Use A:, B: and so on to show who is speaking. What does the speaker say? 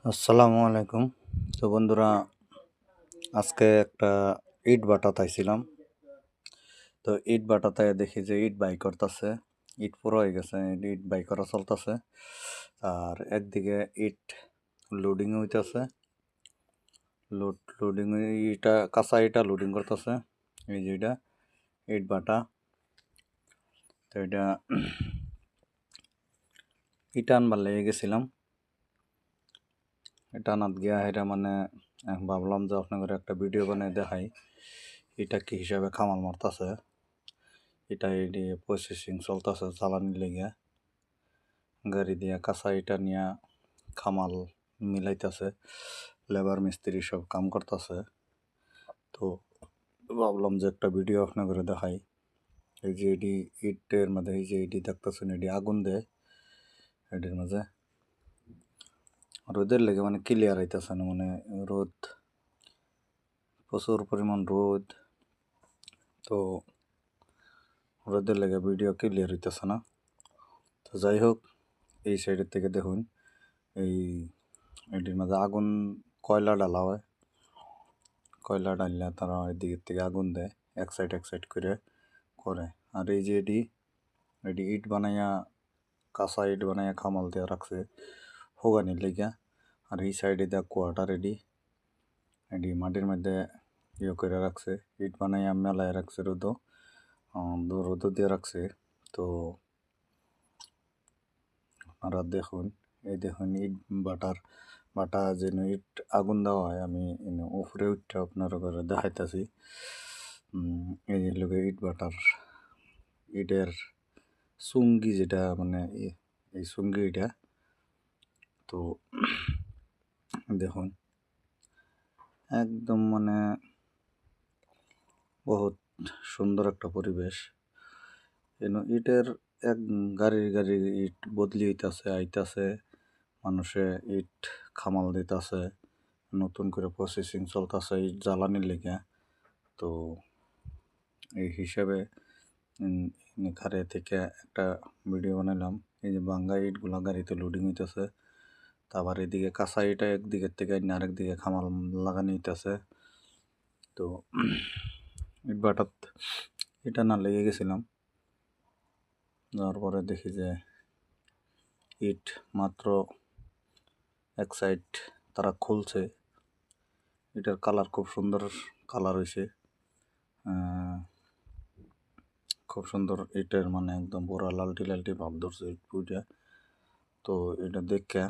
A: আসসালামু আলাইকুম। তো বন্ধুরা, আজকে একটা ইট ভাটা তাইছিলাম। তো ইট ভাটাতে দেখি যে ইট বাই করতেছে, ইট পুরো হয়ে গেছে, ইট বাই করা চলতেছে। আর একদিকে ইট লোডিং হইতেছে, লোডিং ইটা কাঁচা ইটা লোডিং করতেছে। এই যে এটা ইট ভাটা। তো এটা ইটা আনবার লেগে গেছিলাম। এটা আনাত গিয়া এটা মানে ভাবলাম যে আপনাদের একটা ভিডিও বানিয়ে দেখাই এটা কি হিসাবে খামাল মারতাছে। এটা এটি প্রসেসিং চলতেছে জ্বালানি লেগে, গাড়ি দিয়া কাঁচা ইটা নিয়ে খামাল মিলাইতেছে, লেবার মিস্ত্রি সব কাম করতেছে। তো ভাবলাম যে একটা ভিডিও আপনাদের দেখাই। এই যে এটি ইটের মধ্যে, এই যে এটি দেখতেছেন, এটি আগুন দেয় এটির মাঝে। রোদের লেগে মানে ক্লিয়ার হইতেছে না, মানে রোদ, প্রচুর পরিমাণ রোদ। তো রোদের লেগে ভিডিও ক্লিয়ার হইতেছে না। তো যাই হোক, এই সাইডের থেকে দেখুন, এই এটির মাঝে আগুন, কয়লা ডালা হয়, কয়লা ডাললে তারা এদিকের থেকে আগুন দেয়, এক সাইড করে করে। আর এই যে এটি এটি ইট বানাইয়া, কাঁচা ইট বানাইয়া খামাল দিয়ে রাখছে হোগানির লেগা। আর এই সাইডে দেয়া কোয়ার্টার এটি মাটির মধ্যে করে রাখছে, ইট বানাইয়া মেলায় রাখছে, রোদও দিয়ে রাখছে। তো আপনারা দেখুন, এই দেখুন ইট বাটা যেন ইট আগুন দেওয়া হয়, আমি উপরে উঠে আপনার ঘরে দেখাইতেছি। এই লোকে ইট বাটার ইটের চুঙ্গি, যেটা মানে এই চুঙ্গি এটা। তো দেখুন, একদম মানে বহুত সুন্দর একটা পরিবেশ। ইটের এক গাড়ি ইট বদলি হইতাছে, আইতাছে, মানুষে ইট খামাল দিতেছে, নতুন করে প্রসেসিং চলতেছে ইট জ্বালানির লেগে। তো এই হিসাবে ঘরে থেকে একটা ভিডিও বানাইলাম। এই যে ভাঙ্গা ইটগুলা গাড়িতে লোডিং হইতেছে, তারপর এদিকে কাঁচা ইটা একদিকের থেকে আরেক দিকে খামাল লাগানো হইতেছে। তো ইট ভাটাত এটা না লেগে গেছিলাম, যাওয়ার পরে দেখি যে ইট মাত্র এক সাইড তারা খুলছে। এটার কালার খুব সুন্দর কালার হয়েছে, খুব সুন্দর ইটের, মানে একদম পুরা লালটি লালটি ভাব ধরছে ইট পুইটা। তো এটা দেখে